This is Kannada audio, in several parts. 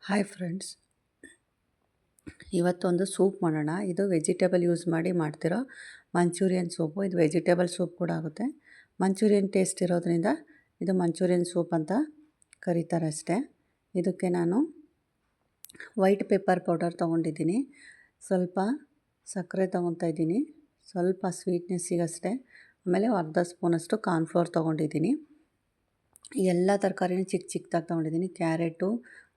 ಹಾಯ್ ಫ್ರೆಂಡ್ಸ್, ಇವತ್ತೊಂದು ಸೂಪ್ ಮಾಡೋಣ. ಇದು ವೆಜಿಟೇಬಲ್ ಯೂಸ್ ಮಾಡಿ ಮಾಡ್ತಿರೋ ಮಂಚೂರಿಯನ್ ಸೂಪು. ಇದು ವೆಜಿಟೇಬಲ್ ಸೂಪ್ ಕೂಡ ಆಗುತ್ತೆ. ಮಂಚೂರಿಯನ್ ಟೇಸ್ಟ್ ಇರೋದ್ರಿಂದ ಇದು ಮಂಚೂರಿಯನ್ ಸೂಪ್ ಅಂತ ಕರೀತಾರೆ ಅಷ್ಟೇ. ಇದಕ್ಕೆ ನಾನು ವೈಟ್ ಪೆಪ್ಪರ್ ಪೌಡರ್ ತೊಗೊಂಡಿದ್ದೀನಿ, ಸ್ವಲ್ಪ ಸಕ್ಕರೆ ತೊಗೊತಾ ಇದ್ದೀನಿ, ಸ್ವಲ್ಪ ಸ್ವೀಟ್ನೆಸ್ಸಿಗಷ್ಟೇ. ಆಮೇಲೆ ಅರ್ಧ ಸ್ಪೂನಷ್ಟು ಕಾರ್ನ್ಫ್ಲೋರ್ ತೊಗೊಂಡಿದ್ದೀನಿ. ಎಲ್ಲ ತರಕಾರಿನೂ ಚಿಕ್ಕ ಚಿಕ್ಕದಾಗಿ ತೊಗೊಂಡಿದ್ದೀನಿ. ಕ್ಯಾರೆಟು,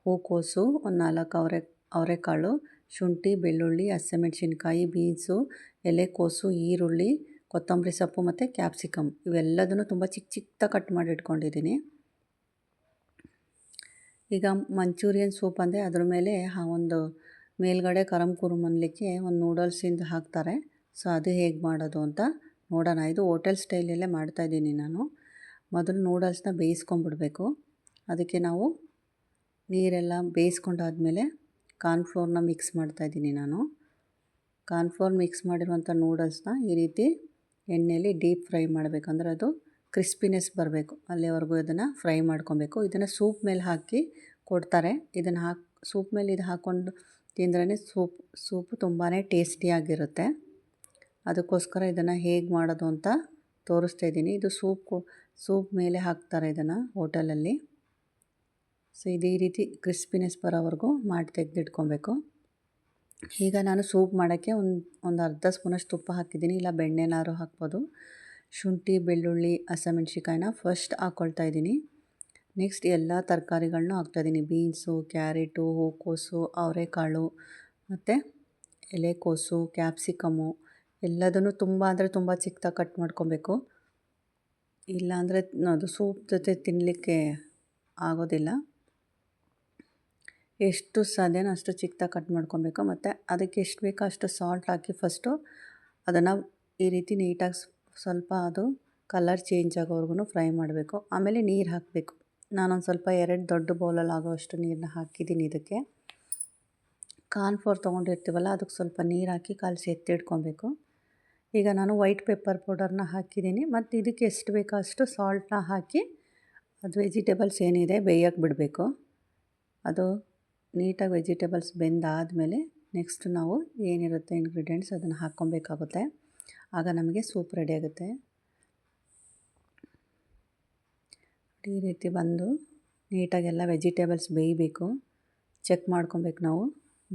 ಹೂಕೋಸು, ಒಂದು 4 ಅವರೆಕಾಳು, ಶುಂಠಿ, ಬೆಳ್ಳುಳ್ಳಿ, ಹಸಿಮೆಣಸಿನ್ಕಾಯಿ, ಬೀನ್ಸು, ಎಲೆಕೋಸು, ಈರುಳ್ಳಿ, ಕೊತ್ತಂಬರಿ ಸೊಪ್ಪು ಮತ್ತು ಕ್ಯಾಪ್ಸಿಕಮ್ ಇವೆಲ್ಲದನ್ನು ತುಂಬ ಚಿಕ್ಕ ಚಿಕ್ಕದಾಗಿ ಕಟ್ ಮಾಡಿ ಇಟ್ಕೊಂಡಿದ್ದೀನಿ. ಈಗ ಮಂಚೂರಿಯನ್ ಸೂಪ್ ಅಂದರೆ ಅದ್ರ ಮೇಲೆ ಒಂದು ಮೇಲ್ಗಡೆ ಕರಮ್ ಕುರುಮ್ ಅನ್ನಲಿಕ್ಕೆ ಒಂದು ನೂಡಲ್ಸಿಂದ ಹಾಕ್ತಾರೆ. ಸೊ ಅದು ಹೇಗೆ ಮಾಡೋದು ಅಂತ ನೋಡೋಣ. ಇದು ಹೋಟೆಲ್ ಸ್ಟೈಲಲ್ಲೇ ಮಾಡ್ತಾಯಿದ್ದೀನಿ ನಾನು. ಮೊದಲು ನೂಡಲ್ಸ್ನ ಬೇಯಿಸ್ಕೊಂಬಿಡ್ಬೇಕು. ಅದಕ್ಕೆ ನಾವು ನೀರೆಲ್ಲ ಬೇಯಿಸ್ಕೊಂಡಾದ್ಮೇಲೆ ಕಾರ್ನ್ಫ್ಲೋರ್ನ ಮಿಕ್ಸ್ ಮಾಡ್ತಾಯಿದ್ದೀನಿ ನಾನು. ಕಾರ್ನ್ಫ್ಲೋರ್ ಮಿಕ್ಸ್ ಮಾಡಿರುವಂಥ ನೂಡಲ್ಸ್ನ ಈ ರೀತಿ ಎಣ್ಣೆಯಲ್ಲಿ ಡೀಪ್ ಫ್ರೈ ಮಾಡಬೇಕು. ಅಂದರೆ ಅದು ಕ್ರಿಸ್ಪಿನೆಸ್ ಬರಬೇಕು, ಅಲ್ಲಿವರೆಗೂ ಇದನ್ನು ಫ್ರೈ ಮಾಡ್ಕೊಬೇಕು. ಇದನ್ನು ಸೂಪ್ ಮೇಲೆ ಹಾಕಿ ಕೊಡ್ತಾರೆ. ಇದನ್ನು ಸೂಪ್ ಮೇಲೆ ಇದು ಹಾಕ್ಕೊಂಡು ತಿಂದ್ರೇ ಸೂಪು ತುಂಬಾ ಟೇಸ್ಟಿಯಾಗಿರುತ್ತೆ. ಅದಕ್ಕೋಸ್ಕರ ಇದನ್ನು ಹೇಗೆ ಮಾಡೋದು ಅಂತ ತೋರಿಸ್ತಾಯಿದ್ದೀನಿ. ಇದು ಸೂಪ್ ಮೇಲೆ ಹಾಕ್ತಾರೆ ಇದನ್ನು ಹೋಟೆಲಲ್ಲಿ. ಸೊ ಇದು ಈ ರೀತಿ ಕ್ರಿಸ್ಪಿನೆಸ್ ಬರೋವರೆಗೂ ಮಾಡಿ ತೆಗೆದಿಟ್ಕೊಬೇಕು. ಈಗ ನಾನು ಸೂಪ್ ಮಾಡೋಕ್ಕೆ ಒಂದು ಅರ್ಧ ಸ್ಪೂನಷ್ಟು ತುಪ್ಪ ಹಾಕಿದ್ದೀನಿ, ಇಲ್ಲ ಬೆಣ್ಣೆನಾರು ಹಾಕ್ಬೋದು. ಶುಂಠಿ, ಬೆಳ್ಳುಳ್ಳಿ, ಹಸಿಮೆಣ್ಸಿಕಾಯಿನ ಫಸ್ಟ್ ಹಾಕ್ಕೊಳ್ತಾ ಇದ್ದೀನಿ. ನೆಕ್ಸ್ಟ್ ಎಲ್ಲ ತರಕಾರಿಗಳನ್ನೂ ಹಾಕ್ತಾಯಿದ್ದೀನಿ. ಬೀನ್ಸು, ಕ್ಯಾರೆಟು, ಹೂಕೋಸು, ಅವರೆಕಾಳು ಮತ್ತು ಎಲೆಕೋಸು, ಕ್ಯಾಪ್ಸಿಕಮ್ಮು ಎಲ್ಲದನ್ನು ತುಂಬ ಅಂದರೆ ತುಂಬ ಚಿಕ್ಕದಾಗಿ ಕಟ್ ಮಾಡ್ಕೊಬೇಕು. ಇಲ್ಲಾಂದರೆ ಅದು ಸೂಪ್ ಜೊತೆ ತಿನ್ನಲಿಕ್ಕೆ ಆಗೋದಿಲ್ಲ. ಎಷ್ಟು ಸಾಧ್ಯನೋ ಅಷ್ಟು ಚಿಕ್ಕದಾಗಿ ಕಟ್ ಮಾಡ್ಕೊಬೇಕು. ಮತ್ತು ಅದಕ್ಕೆ ಎಷ್ಟು ಬೇಕೋ ಅಷ್ಟು ಸಾಲ್ಟ್ ಹಾಕಿ ಫಸ್ಟು ಅದನ್ನು ಈ ರೀತಿ ನೀಟಾಗಿ ಸ್ವಲ್ಪ ಅದು ಕಲರ್ ಚೇಂಜ್ ಆಗೋವರೆಗೂ ಫ್ರೈ ಮಾಡಬೇಕು. ಆಮೇಲೆ ನೀರು ಹಾಕಬೇಕು. ನಾನೊಂದು ಸ್ವಲ್ಪ 2 ದೊಡ್ಡ ಬೌಲಲ್ಲಿ ಆಗೋವಷ್ಟು ನೀರನ್ನ ಹಾಕಿದ್ದೀನಿ. ಇದಕ್ಕೆ ಕಾರ್ನ್ಫ್ಲೋರ್ ತೊಗೊಂಡಿರ್ತೀವಲ್ಲ, ಅದಕ್ಕೆ ಸ್ವಲ್ಪ ನೀರು ಹಾಕಿ ಕಲಸಿ ಎತ್ತಿಟ್ಕೊಬೇಕು. ಈಗ ನಾನು ವೈಟ್ ಪೆಪ್ಪರ್ ಪೌಡರ್ನ ಹಾಕಿದ್ದೀನಿ. ಮತ್ತು ಇದಕ್ಕೆ ಎಷ್ಟು ಬೇಕೋ ಅಷ್ಟು ಸಾಲ್ಟನ್ನ ಹಾಕಿ ಅದು ವೆಜಿಟೇಬಲ್ಸ್ ಏನಿದೆ ಬೇಯಕ್ಕೆ ಬಿಡಬೇಕು. ಅದು ನೀಟಾಗಿ ವೆಜಿಟೇಬಲ್ಸ್ ಬೆಂದಾದಮೇಲೆ ನೆಕ್ಸ್ಟ್ ನಾವು ಏನಿರುತ್ತೆ ಇಂಗ್ರೀಡಿಯೆಂಟ್ಸ್ ಅದನ್ನು ಹಾಕ್ಕೊಬೇಕಾಗುತ್ತೆ. ಆಗ ನಮಗೆ ಸೂಪ್ ರೆಡಿ ಆಗುತ್ತೆ. ಈ ರೀತಿ ಬಂದು ನೀಟಾಗೆಲ್ಲ ವೆಜಿಟೇಬಲ್ಸ್ ಬೇಯಬೇಕು. ಚೆಕ್ ಮಾಡ್ಕೊಬೇಕು ನಾವು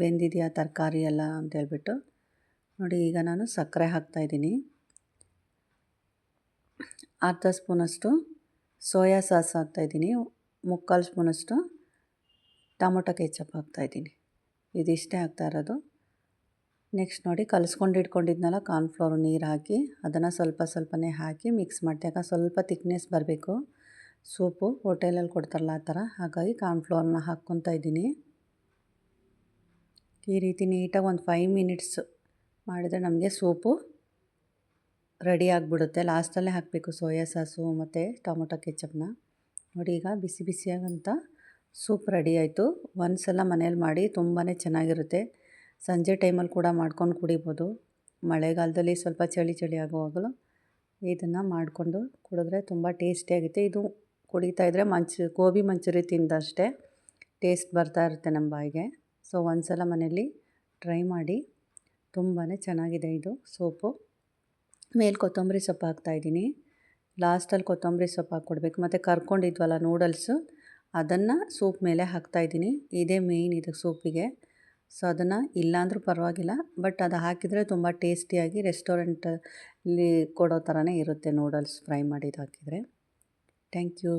ಬೆಂದಿದೆಯಾ ತರಕಾರಿ ಎಲ್ಲ ಅಂತೇಳ್ಬಿಟ್ಟು. ನೋಡಿ, ಈಗ ನಾನು ಸಕ್ಕರೆ ಹಾಕ್ತಾಯಿದ್ದೀನಿ. ಅರ್ಧ ಸ್ಪೂನಷ್ಟು ಸೋಯಾ ಸಾಸ್ ಹಾಕ್ತಾಯಿದ್ದೀನಿ. 3/4 ಸ್ಪೂನಷ್ಟು ಟೊಮೊಟೊ ಕೆಚಪ್ ಹಾಕ್ತಾಯಿದ್ದೀನಿ. ಇದಿಷ್ಟೇ ಹಾಕ್ತಾ ಇರೋದು. ನೆಕ್ಸ್ಟ್ ನೋಡಿ, ಕಲಿಸ್ಕೊಂಡು ಇಟ್ಕೊಂಡಿದ್ನಲ್ಲ ಕಾರ್ನ್ಫ್ಲೋರ್, ನೀರು ಹಾಕಿ ಅದನ್ನು ಸ್ವಲ್ಪ ಸ್ವಲ್ಪನೇ ಹಾಕಿ ಮಿಕ್ಸ್ ಮಾಡ್ತೀನಿ. ಯಾಕಂದ್ರೆ ಸ್ವಲ್ಪ ತಿಕ್ನೆಸ್ ಬರಬೇಕು ಸೂಪು, ಹೋಟೆಲಲ್ಲಿ ಕೊಡ್ತಾರಲ್ಲ ಆ ಥರ. ಹಾಗಾಗಿ ಕಾರ್ನ್ಫ್ಲೋರ್ನ ಹಾಕ್ಕೊತಾ ಇದ್ದೀನಿ. ಈ ರೀತಿ ನೀಟಾಗಿ ಒಂದು 5 ಮಿನಿಟ್ಸ್ ಮಾಡಿದರೆ ನಮಗೆ ಸೂಪು ರೆಡಿ ಆಗಿಬಿಡುತ್ತೆ. ಲಾಸ್ಟಲ್ಲೇ ಹಾಕಬೇಕು ಸೋಯಾ ಸಾಸು ಮತ್ತು ಟೊಮೊಟೊ ಕೆಚಪ್ನ. ನೋಡಿ, ಈಗ ಬಿಸಿ ಬಿಸಿಯಾಗಂತ ಸೂಪ್ ರೆಡಿ ಆಯಿತು. ಒಂದ್ಸಲ ಮನೇಲಿ ಮಾಡಿ, ತುಂಬಾ ಚೆನ್ನಾಗಿರುತ್ತೆ. ಸಂಜೆ ಟೈಮಲ್ಲಿ ಕೂಡ ಮಾಡ್ಕೊಂಡು ಕುಡಿಬೋದು. ಮಳೆಗಾಲದಲ್ಲಿ ಸ್ವಲ್ಪ ಚಳಿ ಆಗುವಾಗಲೂ ಇದನ್ನು ಮಾಡಿಕೊಂಡು ಕುಡಿದ್ರೆ ತುಂಬ ಟೇಸ್ಟಿಯಾಗುತ್ತೆ. ಇದು ಕುಡಿತಾ ಇದ್ದರೆ ಗೋಬಿ ಮಂಚೂರಿ ತಿಂದಷ್ಟೇ ಟೇಸ್ಟ್ ಬರ್ತಾ ಇರುತ್ತೆ ನಮ್ಮ ಬಾಯಿಗೆ. ಸೊ ಒಂದ್ಸಲ ಮನೇಲಿ ಟ್ರೈ ಮಾಡಿ, ತುಂಬಾ ಚೆನ್ನಾಗಿದೆ ಇದು ಸೂಪು. ಮೇಲೆ ಕೊತ್ತಂಬರಿ ಸೊಪ್ಪು ಹಾಕ್ತಾಯಿದ್ದೀನಿ. ಲಾಸ್ಟಲ್ಲಿ ಕೊತ್ತಂಬರಿ ಸೊಪ್ಪು ಹಾಕ್ಕೊಡ್ಬೇಕು. ಮತ್ತು ಕರ್ಕೊಂಡಿದ್ವಲ್ಲ ನೂಡಲ್ಸು, ಅದನ್ನು ಸೂಪ್ ಮೇಲೆ ಹಾಕ್ತಾಯಿದ್ದೀನಿ. ಇದೇ ಮೇಯ್ನ್ ಇದು ಸೂಪಿಗೆ. ಸೊ ಅದನ್ನು ಇಲ್ಲಾಂದ್ರೂ ಪರವಾಗಿಲ್ಲ, ಬಟ್ ಅದು ಹಾಕಿದರೆ ತುಂಬ ಟೇಸ್ಟಿಯಾಗಿ ರೆಸ್ಟೋರೆಂಟಲ್ಲಿ ಕೊಡೋ ಥರನೇ ಇರುತ್ತೆ ನೂಡಲ್ಸ್ ಫ್ರೈ ಮಾಡಿದ್ದು ಹಾಕಿದರೆ. Thank you.